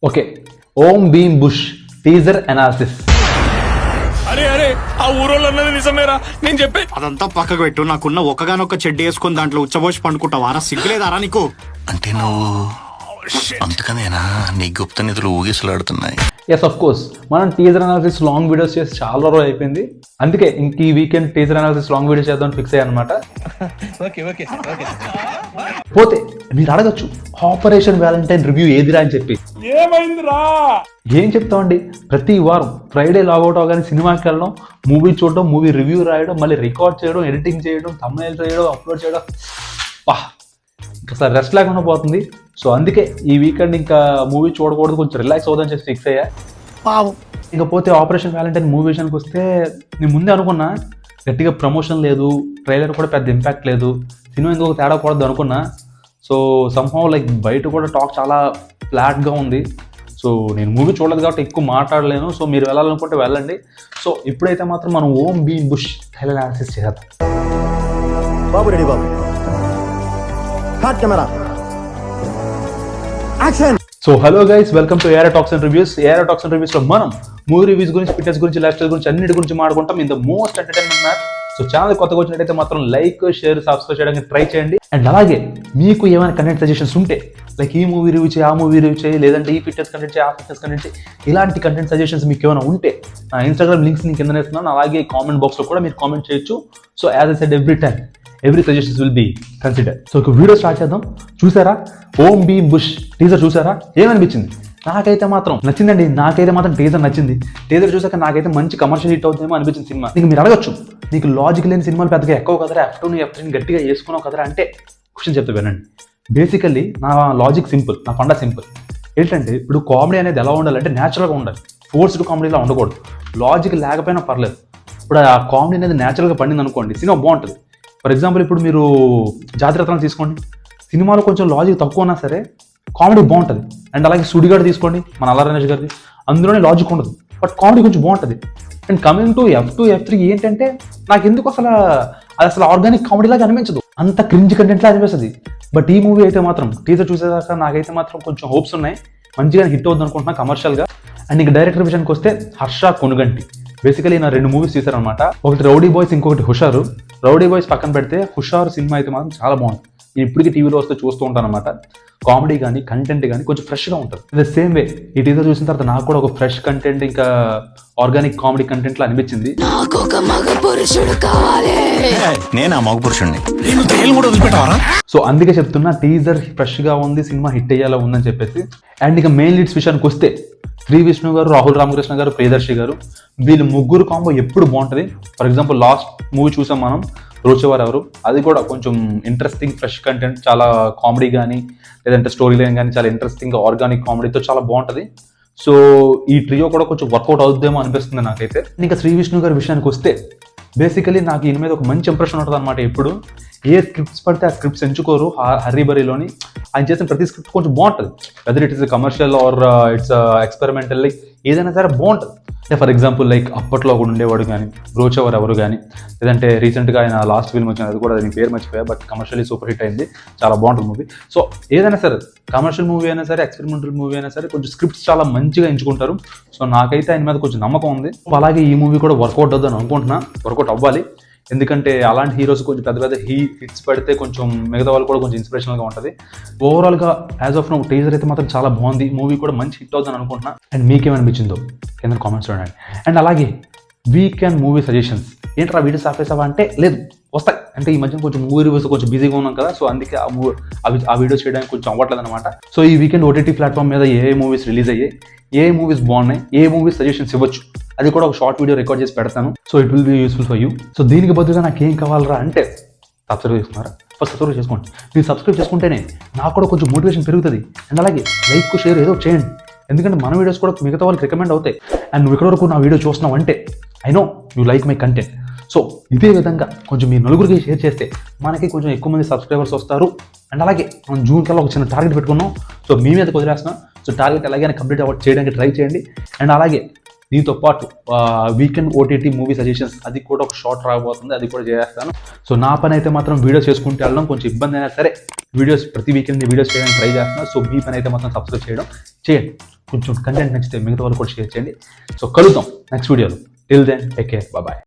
Okay, ఓం Bheem bush teaser analysis. అరే అరే ఆ ఊరోళ్ళు అన్నది నిజమేరా నేను చెప్పే. అదంతా పక్కకు పెట్టు. నాకున్న ఒక్కగానొక్క చెడ్డి వేసుకొని దాంట్లో ఉచ్చబోసి పండుకుంటావారా? సిగ్గులేదారా నీకు? అంటే నువ్వు అందుకనేనా నీ గుప్త నిధులు ఊగిసలాడుతున్నాయి? Yes, of course. మనం టీజర్ అనాలిసిస్ లాంగ్ వీడియోస్ చేసి చాలా రోజు అయిపోయింది. అందుకే ఇంక ఈ weekend teaser analysis long video చేద్దాం ఫిక్స్ అయ్యా అనమాట. పోతే మీరు అడగచ్చు, ఆపరేషన్ వ్యాలంటైన్ రివ్యూ ఏదిరా అని చెప్పి. ఏమైందిరా? ఏం చెప్తామండి, ప్రతి వారం ఫ్రైడే లాగౌట్ అవగానే సినిమాకి వెళ్ళడం, మూవీ చూడడం, మూవీ రివ్యూ రాయడం, మళ్ళీ రికార్డ్ చేయడం, ఎడిటింగ్ చేయడం, థంబ్నెయిల్ చేయడం, అప్లోడ్ చేయడం, అసలు రెస్ట్ లేకుండా పోతుంది. సో అందుకే ఈ వీకెండ్ ఇంకా మూవీ చూడకూడదు, కొంచెం రిలాక్స్ అవుదని చెప్పి ఫిక్స్ అయ్యా. ఇకపోతే ఆపరేషన్ వ్యాలంటైన్ మూవీ విషయానికి వస్తే నేను ముందే అనుకున్నా, గట్టిగా ప్రమోషన్ లేదు, ట్రైలర్ కూడా పెద్ద ఇంపాక్ట్ లేదు, సినిమా ఎందుకు తేడా కూడదు అనుకున్నా. సో సంహౌ లైక్ బయట కూడా టాక్ చాలా ఫ్లాట్గా ఉంది. సో నేను మూవీ చూడలేదు కాబట్టి ఎక్కువ మాట్లాడలేను. సో మీరు వెళ్ళాలనుకుంటే వెళ్ళండి. సో ఇప్పుడైతే మాత్రం మనం ఓం భీమ్ బుష్ ట్రైలర్ అనాలిసిస్ చేద్దాం. బాబు రెడీ బాబు, hot camera action. So hello guys, welcome to AR talks and reviews. AR talks and reviews లో మనం మూవీ రివ్యూస్ గురించి, ఫిట్నెస్ గురించి, లైఫ్ స్టైల్ గురించి, అన్నిటి గురించి మాట్లాడుకుంటాం in the most entertainment map. So channel కొత్తగా వచ్చినట్టయితే మాత్రం లైక్, షేర్, సబ్స్క్రైబ్ చేయడానికి ట్రై చేయండి. అండ్ అలాగే మీకు ఏమైనా కంటెంట్ సజెషన్స్ ఉంటే, లైక్ ఈ మూవీ రివ్యూ చేయి, ఆ మూవీ రివ్యూ చేయి, లేదంటే ఈ ఫిట్నెస్ కంటెంట్ చేయి, ఆ ఫిట్నెస్ కంటెంట్ చేయి, ఇలాంటి కంటెంట్ సజెషన్స్ మీకు ఏమైనా ఉంటే నా ఇన్స్టాగ్రామ్ లింక్స్ నేను కింద వేస్తున్నాను. అలాగే కామెంట్ బాక్స్లో కూడా మీరు కామెంట్ చేయొచ్చు. So as I said every suggestions will be consider. So ఒక వీడియో స్టార్ట్ చేద్దాం. చూసారా ఓం భీమ్ బుష్ టీజర్? చూసారా? ఏమనిపించింది? నాకైతే మాత్రం నచ్చిందండి. నాకైతే మాత్రం టీజర్ నచ్చింది. టీజర్ చూసాక నాకైతే మంచి కమర్షియల్ హిట్ అవుతుందేమో అనిపించింది సినిమా. నీకు మీరు అడగచ్చు, నీకు లాజిక్ లేని సినిమాలు పెద్దగా ఎక్కువ కదరా, F2 F3 గట్టిగా వేసుకున్నావు కదరా అంటే క్వశ్చన్ చెప్తా వినండి. బేసికల్లీ నా లాజిక్ సింపుల్, నా పండా సింపుల్. ఏంటంటే ఇప్పుడు కామెడీ అనేది ఎలా ఉండాలంటే న్యాచురల్గా ఉండాలి, ఫోర్స్డ్ కామెడీలా ఉండకూడదు. లాజిక్ లేకపోయినా పర్లేదు. ఇప్పుడు ఆ కామెడీ అనేది న్యాచురల్గా పండింది అనుకోండి, సినిమా బాగుంటుంది. ఫర్ ఎగ్జాంపుల్ ఇప్పుడు మీరు జాతిరత్నాలు తీసుకోండి, సినిమాలో కొంచెం లాజిక్ తక్కువ ఉన్నా సరే కామెడీ బాగుంటుంది. అండ్ అలాగే సుడిగాడు తీసుకోండి, మన అల్లా రమేష్ గారిది, అందులోనే లాజిక్ ఉండదు బట్ కామెడీ కొంచెం బాగుంటుంది. And coming to F2 F3 ఏంటంటే నాకు ఎందుకు అది అసలు ఆర్గానిక్ కామెడీలాగా అనిపించదు, అంత క్రింజ్ కంటెంట్లా అనిపిస్తుంది. బట్ ఈ మూవీ అయితే మాత్రం టీజర్ చూసేదాకా నాకైతే మాత్రం కొంచెం హోప్స్ ఉన్నాయి, మంచిగా హిట్ అవుతుంది అనుకుంటున్నా కమర్షియల్గా. అండ్ ఇంక డైరెక్టర్ విషయానికి వస్తే హర్ష కొనుగంటి. బేసికలీ నా 2 మూవీస్ తీశారనమాట, ఒకటి రౌడీ బాయ్స్, ఇంకొకటి హుషారు. రౌడీ బాయ్స్ పక్కన పెడితే హుషారు సినిమా అయితే మాత్రం చాలా బాగుంది. నేను ఇప్పటికీ టీవీలో వస్తే చూస్తూ ఉంటాను అనమాట. కామెడీ కానీ కంటెంట్ కానీ కొంచెం ఫ్రెష్గా ఉంటుంది. ద సేమ్ వే ఈ టీజర్ చూసిన తర్వాత నాకు కూడా ఒక ఫ్రెష్ కంటెంట్, ఇంకా ఆర్గానిక్ కామెడీ కంటెంట్ లా అనిపించింది. నేను ఆ మగ పురుషుణ్ణి. నేను తేలు కూడా వదిలిపెట్టావరా? సో అందుకే చెప్తున్నా, టీజర్ ఫ్రెష్గా ఉంది, సినిమా హిట్ అయ్యేలా ఉందని చెప్పేసి. అండ్ ఇక మెయిన్ లీడ్స్ విషయానికి వస్తే శ్రీ విష్ణు గారు, రాహుల్ రామకృష్ణ గారు, ప్రియదర్శి గారు, వీళ్ళు ముగ్గురు కాంబో ఎప్పుడు బాగుంటుంది. ఫర్ ఎగ్జాంపుల్ లాస్ట్ మూవీ చూసాం మనం, రోచేవారు ఎవరు, అది కూడా కొంచెం ఇంట్రెస్టింగ్ ఫ్రెష్ కంటెంట్, చాలా కామెడీ కానీ లేదంటే స్టోరీ లైన్ కానీ చాలా ఇంట్రెస్టింగ్ ఆర్గానిక్ కామెడీతో చాలా బాగుంటుంది. సో ఈ ట్రియో కూడా కొంచెం వర్కౌట్ అవుతుందేమో అనిపిస్తుంది నాకైతే. ఇంకా శ్రీ విష్ణు గారి విషయానికి వస్తే బేసికలీ నాకు ఈయన మీద ఒక మంచి ఇంప్రెషన్ ఉంటుంది అనమాట. ఎప్పుడు ఏ స్క్రిప్ట్స్ పడితే ఆ స్క్రిప్ట్స్ ఎంచుకోరు. హర్రీబరీలోని ఆయన చేసిన ప్రతి స్క్రిప్ట్ కొంచెం బాగుంటుంది, whether it is commercial or it's experimental, like ఏదైనా సరే బాగుంటుంది. ఫర్ ఎగ్జాంపుల్ లైక్ అప్పట్లో ఒకడు ఉండేవాడు కానీ, బ్రోచెవర్ ఎవరు కానీ, లేదంటే రీసెంట్గా ఆయన లాస్ట్ ఫిల్మ్ వచ్చింది, అది కూడా దీని పేరు మర్చిపోయా, బట్ కమర్షియల్లీ సూపర్ హిట్ అయింది, చాలా బాగుంటుంది మూవీ. సో ఏదైనా సరే కమర్షియల్ మూవీ అయినా సరే, ఎక్స్పెరిమెంటల్ మూవీ అయినా సరే, కొంచెం స్క్రిప్ట్స్ చాలా మంచిగా ఎంచుకుంటారు. సో నాకైతే ఆయన మీద కొంచెం నమ్మకం ఉంది. అలాగే ఈ మూవీ కూడా వర్కౌట్ అవుతుందని అనుకుంటున్నా, వర్కౌట్ అవ్వాలి. ఎందుకంటే అలాంటి హీరోస్ కొంచెం పెద్ద పెద్ద హిట్స్ పడితే కొంచెం మిగతా వాళ్ళు కూడా కొంచెం ఇన్స్పిరేషనల్గా ఉంటుంది. ఓవరాల్గా యాజ్ ఆఫ్ నౌ టీజర్ అయితే మాత్రం చాలా బాగుంది, మూవీ కూడా మంచి హిట్ అవుతుందని అనుకుంటున్నా. అండ్ మీకేమనిపించిందో కింద కామెంట్స్ చూడండి. అండ్ అలాగే వీకెండ్ మూవీ సజెషన్స్ ఏంట్రా వీడియోస్ ఆపేసావా అంటే లేదు, వస్తాయి. అంటే ఈ మధ్య కొంచెం మూవీ రివ్యూస్ కొంచెం బిజీగా ఉన్నాం కదా, సో అందుకే ఆ వీడియోస్ చేయడానికి కొంచెం అవ్వట్లేదు అనమాట. సో ఈ వీకెండ్ ఓటీటీ ప్లాట్ఫామ్ మీద ఏ మూవీస్ రిలీజ్ అయ్యాయి, ఏ మూవీస్ బాగున్నాయి, ఏ మూవీస్ సజెషన్స్ ఇవ్వచ్చు, అది కూడా ఒక షార్ట్ వీడియో రికార్డ్ చేసి పెడతాను. So it will be useful for you. So దీనికి బదులుగా నాకు ఏం కావాలరా అంటే సబ్స్క్రైబ్ చేసుకున్నారా? ఫస్ట్ సబ్స్క్రైబ్ చేసుకోండి. మీరు సబ్స్క్రైబ్ చేసుకుంటేనే నాకు కూడా కొంచెం మోటివేషన్ పెరుగుతుంది. అండ్ అలాగే లైక్, షేర్ ఏదో చేయండి, ఎందుకంటే మన వీడియోస్ కూడా మిగతా వాళ్ళకి రికమెండ్ అవుతాయి. అండ్ నువ్వు ఇక్కడ వరకు నా వీడియో చూస్తున్నావు అంటే I know you like my content. So ఇదే విధంగా కొంచెం మీరు నలుగురికి షేర్ చేస్తే మనకి కొంచెం ఎక్కువ మంది సబ్స్క్రైబర్స్ వస్తారు. అండ్ అలాగే మనం జూన్ కల్లా ఒక చిన్న టార్గెట్ పెట్టుకున్నాం, సో మీ మీద వదిలేస్తున్నాం. సో టార్గెట్ ఎలాగైనా కంప్లీట్ చేయడానికి ట్రై చేయండి. అండ్ అలాగే దీంతో పాటు వీకెండ్ ఓటీటీ మూవీ సజెషన్స్, అది కూడా ఒక షార్ట్ రాబోతుంది, అది కూడా చేస్తాను. సో నా పని అయితే మాత్రం వీడియోస్ చేసుకుంటే వెళ్ళడం, కొంచెం ఇబ్బంది అయినా సరే వీడియోస్ ప్రతి వీకెండ్ వీడియోస్ చేయడానికి ట్రై చేస్తున్నాను. సో మీ పని అయితే మాత్రం సబ్స్క్రైబ్ చేయడం చేయండి. కొంచెం కంటెంట్ నచ్చితే మిగతా వాళ్ళు కూడా షేర్ చేయండి. సో కలుద్దాం నెక్స్ట్ వీడియోలో. Till then take care, bye.